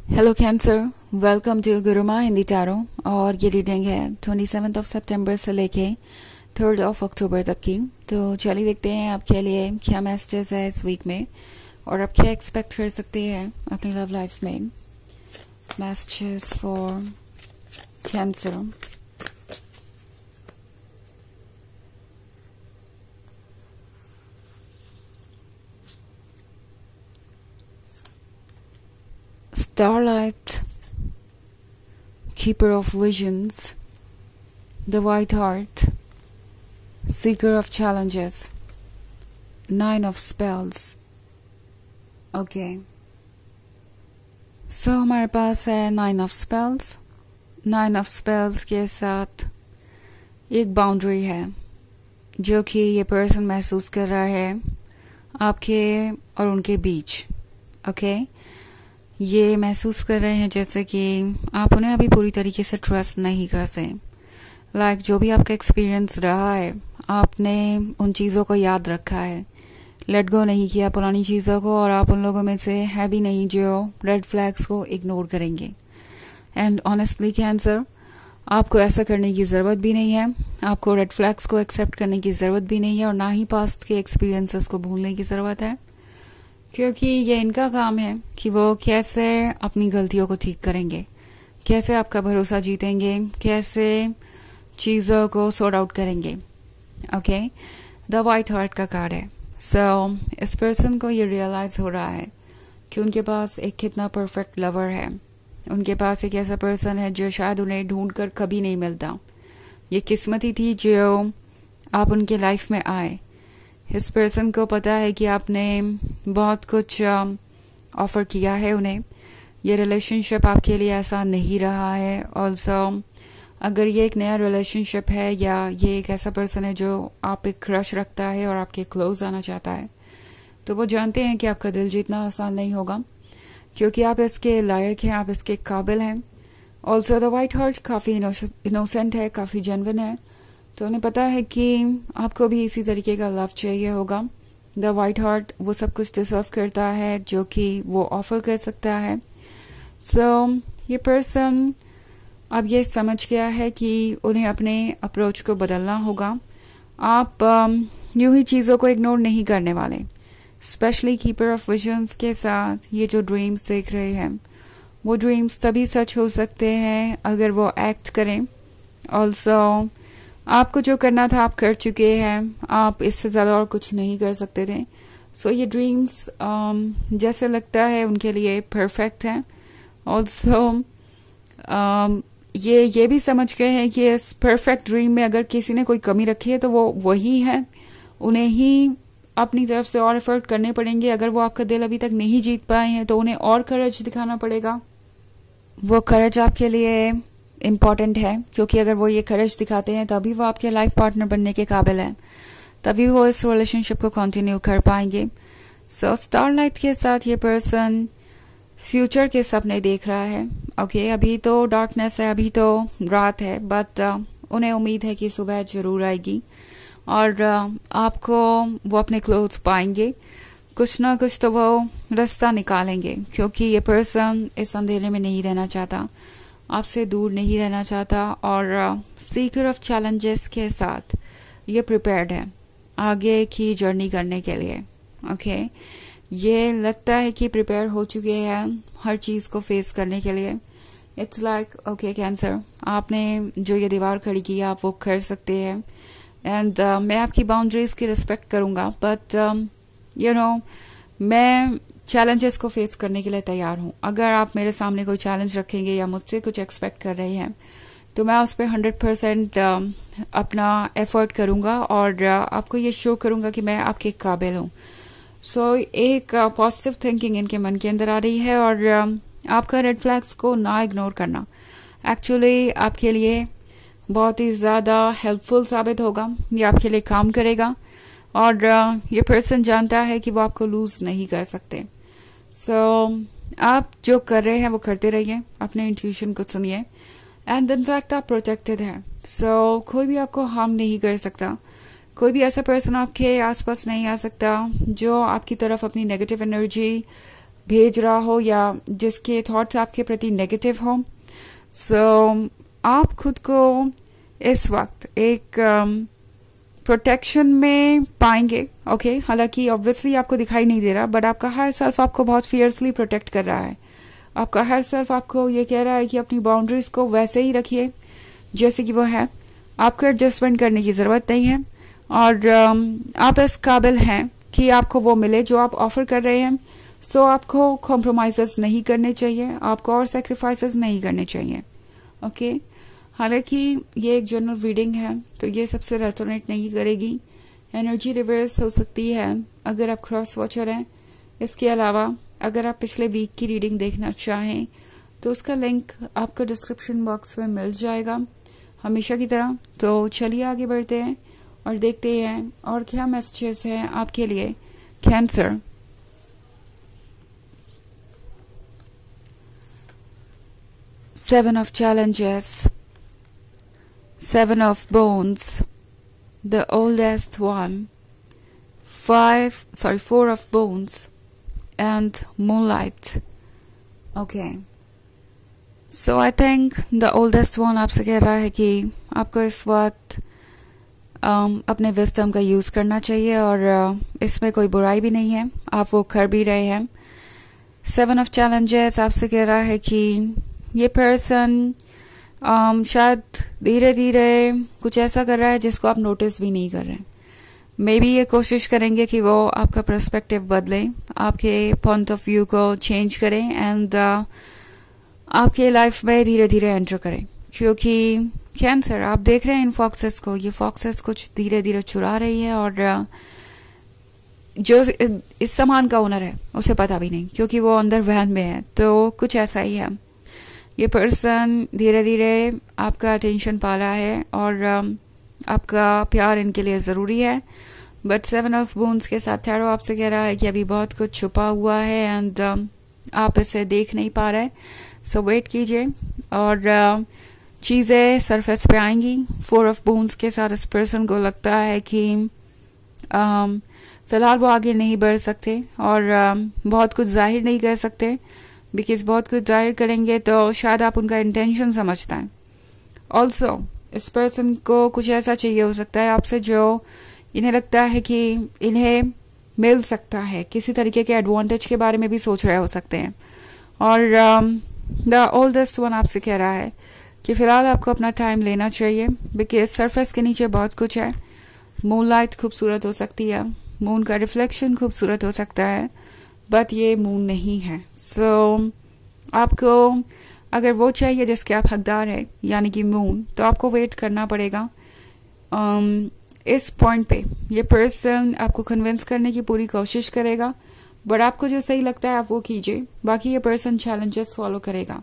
Hello cancer, welcome to Guruma Hindi tarot. और ये reading है 27 सितंबर से लेके 3 अक्टूबर तक की। तो चलिए देखते हैं आपके लिए क्या मैसेजेस है इस वीक में और आप क्या एक्सपेक्ट कर सकते हैं अपनी लव लाइफ में। Messages for cancer. Starlight, Keeper of Visions, the White Heart, Seeker of Challenges, Nine of Spells. Okay, so हमारे पास है nine of spells. Nine of spells के साथ एक बाउंड्री है जो कि ये पर्सन महसूस कर रहा है आपके और उनके बीच। ओके, ये महसूस कर रहे हैं जैसे कि आप उन्हें अभी पूरी तरीके से ट्रस्ट नहीं कर सकते। लाइक जो भी आपका एक्सपीरियंस रहा है, आपने उन चीज़ों को याद रखा है, लेट गो नहीं किया पुरानी चीज़ों को, और आप उन लोगों में से है भी नहीं जो रेड फ्लैग्स को इग्नोर करेंगे। एंड ऑनेस्टली कैंसर, आपको ऐसा करने की ज़रूरत भी नहीं है। आपको रेड फ्लैग्स को एक्सेप्ट करने की ज़रूरत भी नहीं है और ना ही पास्ट के एक्सपीरियंसेस को भूलने की ज़रूरत है, क्योंकि ये इनका काम है कि वो कैसे अपनी गलतियों को ठीक करेंगे, कैसे आपका भरोसा जीतेंगे, कैसे चीज़ों को सॉर्ट आउट करेंगे। ओके, द वाइट हार्ट का कार्ड है। सो इस पर्सन को ये रियलाइज हो रहा है कि उनके पास एक कितना परफेक्ट लवर है। उनके पास एक ऐसा पर्सन है जो शायद उन्हें ढूंढकर कभी नहीं मिलता। ये किस्मती थी जो आप उनके लाइफ में आए। इस पर्सन को पता है कि आपने बहुत कुछ ऑफर किया है उन्हें। ये रिलेशनशिप आपके लिए आसान नहीं रहा है। ऑल्सो अगर ये एक नया रिलेशनशिप है या ये एक ऐसा पर्सन है जो आप पे क्रश रखता है और आपके क्लोज आना चाहता है, तो वो जानते हैं कि आपका दिल जीतना आसान नहीं होगा, क्योंकि आप इसके लायक हैं, आप इसके काबिल हैं। ऑल्सो द वाइट हार्ट काफ़ी इनोसेंट है, काफ़ी जेन्युइन है, तो उन्हें पता है कि आपको भी इसी तरीके का लव चाहिए होगा। द वाइट हार्ट वो सब कुछ डिजर्व करता है जो कि वो ऑफर कर सकता है। सो ये पर्सन अब ये समझ गया है कि उन्हें अपने अप्रोच को बदलना होगा। आप यूं ही चीज़ों को इग्नोर नहीं करने वाले। स्पेशली कीपर ऑफ विजन्स के साथ ये जो ड्रीम्स देख रहे हैं, वो ड्रीम्स तभी सच हो सकते हैं अगर वो एक्ट करें। ऑल्सो आपको जो करना था आप कर चुके हैं, आप इससे ज़्यादा और कुछ नहीं कर सकते थे। सो ये ड्रीम्स जैसे लगता है उनके लिए परफेक्ट हैं। ऑल्सो ये भी समझ गए हैं कि इस परफेक्ट ड्रीम में अगर किसी ने कोई कमी रखी है तो वो वही है। उन्हें ही अपनी तरफ से और एफर्ट करने पड़ेंगे। अगर वो आपका दिल अभी तक नहीं जीत पाए हैं तो उन्हें और करेज दिखाना पड़ेगा। वो करेज आपके लिए इम्पॉर्टेंट है, क्योंकि अगर वो ये करेज दिखाते हैं तभी वो आपके लाइफ पार्टनर बनने के काबिल है, तभी वो इस रिलेशनशिप को कंटिन्यू कर पाएंगे। सो स्टारलाइट के साथ ये पर्सन फ्यूचर के सपने देख रहा है। ओके, अभी तो डार्कनेस है, अभी तो रात है, बट उन्हें उम्मीद है कि सुबह जरूर आएगी और आपको वो अपने क्लोज पाएंगे। कुछ ना कुछ तो वो रास्ता निकालेंगे, क्योंकि ये पर्सन इस अंधेरे में नहीं रहना चाहता, आपसे दूर नहीं रहना चाहता, और सीकर ऑफ चैलेंजेस के साथ ये प्रिपेयर्ड है आगे की जर्नी करने के लिए। ओके, ये लगता है कि प्रिपेयर हो चुके हैं हर चीज़ को फेस करने के लिए। इट्स लाइक ओके कैंसर, आपने जो ये दीवार खड़ी की आप वो कर सकते हैं, एंड मैं आपकी बाउंड्रीज की रिस्पेक्ट करूंगा, बट यू नो मैं चैलेंजेस को फेस करने के लिए तैयार हूँ। अगर आप मेरे सामने कोई चैलेंज रखेंगे या मुझसे कुछ एक्सपेक्ट कर रहे हैं तो मैं उस पर 100% अपना एफर्ट करूँगा और आपको ये शो करूँगा कि मैं आपके काबिल हूँ। सो एक पॉजिटिव थिंकिंग इनके मन के अंदर आ रही है, और आपका रेड फ्लैग्स को ना इग्नोर करना एक्चुअली आपके लिए बहुत ही ज़्यादा हेल्पफुल साबित होगा। ये आपके लिए काम करेगा, और ये पर्सन जानता है कि वो आपको लूज नहीं कर सकते। सो आप जो कर रहे हैं वो करते रहिए, अपने इंट्यूशन को सुनिए, एंड इनफैक्ट आप प्रोटेक्टेड हैं। सो कोई भी आपको हार्म नहीं कर सकता। कोई भी ऐसा पर्सन आपके आसपास नहीं आ सकता जो आपकी तरफ अपनी नेगेटिव एनर्जी भेज रहा हो या जिसके थॉट्स आपके प्रति नेगेटिव हो। सो आप खुद को इस वक्त एक प्रोटेक्शन में पाएंगे। ओके, हालांकि ऑब्वियसली आपको दिखाई नहीं दे रहा, बट आपका हर सेल्फ आपको बहुत फियर्सली प्रोटेक्ट कर रहा है। आपका हर सेल्फ आपको ये कह रहा है कि अपनी बाउंड्रीज को वैसे ही रखिए जैसे कि वो है। आपको एडजस्टमेंट करने की जरूरत नहीं है और आप इस काबिल हैं कि आपको वो मिले जो आप ऑफर कर रहे हैं। सो आपको कॉम्प्रोमाइजेस नहीं करने चाहिए, आपको और सेक्रीफाइसेस नहीं करने चाहिए। ओके, हालांकि ये एक जनरल रीडिंग है तो ये सबसे रेजोनेट नहीं करेगी। एनर्जी रिवर्स हो सकती है अगर आप क्रॉस वॉचर हैं। इसके अलावा अगर आप पिछले वीक की रीडिंग देखना चाहें तो उसका लिंक आपको डिस्क्रिप्शन बॉक्स में मिल जाएगा हमेशा की तरह। तो चलिए आगे बढ़ते हैं और देखते हैं और क्या मैसेजेस हैं आपके लिए cancer. Seven of challenges, Seven of bones, the oldest one, Four of bones, and moonlight. Okay. So I think the oldest one आपसे कह रहा है कि आपको इस वक्त अपने विस्डम का यूज करना चाहिए और इसमें कोई बुराई भी नहीं है, आप वो कर भी रहे हैं। सेवन ऑफ चैलेंजेस आपसे कह रहा है कि ये पर्सन शायद धीरे धीरे कुछ ऐसा कर रहा है जिसको आप नोटिस भी नहीं कर रहे। मे बी ये कोशिश करेंगे कि वो आपका पर्सपेक्टिव बदले, आपके पॉइंट ऑफ व्यू को चेंज करें एंड आपके लाइफ में धीरे धीरे एंटर करें। क्योंकि कैंसर आप देख रहे हैं इन फॉक्सेस को, ये फॉक्सेस कुछ धीरे धीरे चुरा रही है और जो इस सामान का ओनर है उसे पता भी नहीं क्योंकि वो अंदर वैन में है। तो कुछ ऐसा ही है, ये पर्सन धीरे धीरे आपका अटेंशन पा रहा है और आपका प्यार इनके लिए ज़रूरी है। बट सेवन ऑफ बोन्स के साथ टैरो आपसे कह रहा है कि अभी बहुत कुछ छुपा हुआ है एंड आप इसे देख नहीं पा रहे। सो वेट कीजिए और चीज़ें सरफेस पे आएंगी। फोर ऑफ बोन्स के साथ इस पर्सन को लगता है कि फिलहाल वो आगे नहीं बढ़ सकते और बहुत कुछ जाहिर नहीं कर सकते, बिकॉज बहुत कुछ जाहिर करेंगे तो शायद आप उनका इंटेंशन समझता है। ऑल्सो इस पर्सन को कुछ ऐसा चाहिए हो सकता है आपसे जो इन्हें लगता है कि इन्हें मिल सकता है, किसी तरीके के एडवांटेज के बारे में भी सोच रहे हो सकते हैं। और द ओल्डेस्ट वन आपसे कह रहा है कि फिलहाल आपको अपना टाइम लेना चाहिए बिकॉज सरफेस के नीचे बहुत कुछ है। मूनलाइट खूबसूरत हो सकती है, मून का रिफ्लेक्शन खूबसूरत हो सकता है, बट ये मून नहीं है। सो आपको अगर वो चाहिए जिसके आप हकदार हैं यानी कि मून, तो आपको वेट करना पड़ेगा। इस पॉइंट पे ये पर्सन आपको कन्विंस करने की पूरी कोशिश करेगा, बट आपको जो सही लगता है आप वो कीजिए, बाकी ये पर्सन चैलेंजेस फॉलो करेगा।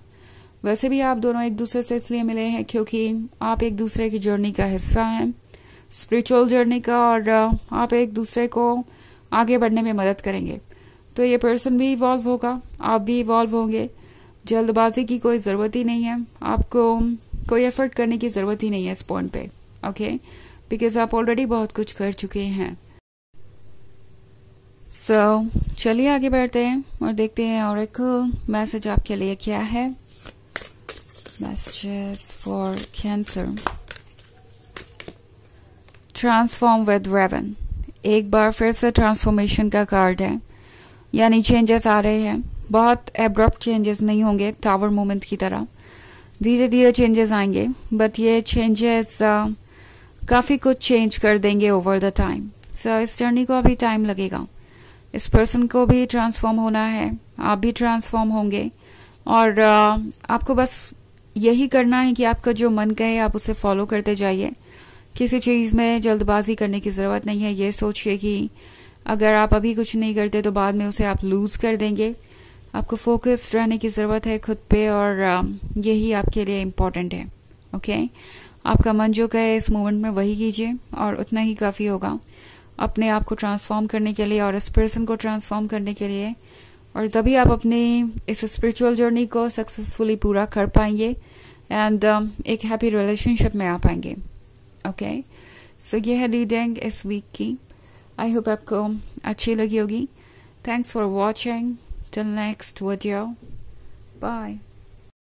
वैसे भी आप दोनों एक दूसरे से इसलिए मिले हैं क्योंकि आप एक दूसरे की जर्नी का हिस्सा हैं, स्पिरिचुअल जर्नी का, और आप एक दूसरे को आगे बढ़ने में मदद करेंगे। तो ये पर्सन भी इवॉल्व होगा, आप भी इवॉल्व होंगे। जल्दबाजी की कोई ज़रूरत ही नहीं है, आपको कोई एफर्ट करने की ज़रूरत ही नहीं है इस पॉइंट पे। ओके, बिकॉज आप ऑलरेडी बहुत कुछ कर चुके हैं। सो चलिए आगे बढ़ते हैं और देखते हैं और एक मैसेज आपके लिए क्या है। Messages for cancer. Transform with Raven. एक बार फिर से ट्रांसफॉर्मेशन का कार्ड है, यानी चेंजेस आ रहे हैं। बहुत एब्रप्ट चेंजेस नहीं होंगे, टावर मोमेंट की तरह धीरे धीरे चेंजेस आएंगे, बट ये चेंजेस काफ़ी कुछ चेंज कर देंगे ओवर द टाइम। सो इस जर्नी को अभी टाइम लगेगा, इस पर्सन को भी ट्रांसफॉर्म होना है, आप भी ट्रांसफॉर्म होंगे, और आपको बस यही करना है कि आपका जो मन कहे आप उसे फॉलो करते जाइए। किसी चीज़ में जल्दबाजी करने की ज़रूरत नहीं है। ये सोचिए कि अगर आप अभी कुछ नहीं करते तो बाद में उसे आप लूज़ कर देंगे। आपको फोकस रहने की ज़रूरत है खुद पे, और यही आपके लिए इम्पोर्टेंट है। ओके, आपका मन जो कहे इस मोमेंट में वही कीजिए और उतना ही काफ़ी होगा अपने आप को ट्रांसफॉर्म करने के लिए और इस पर्सन को ट्रांसफॉर्म करने के लिए, और तभी आप अपनी इस स्पिरिचुअल जर्नी को सक्सेसफुली पूरा कर पाएंगे एंड एक हैप्पी रिलेशनशिप में आ पाएंगे। ओके, सो ये है रीडिंग इस वीक की। आई होप आपको अच्छी लगी होगी। Thanks for watching, Till next video. Bye.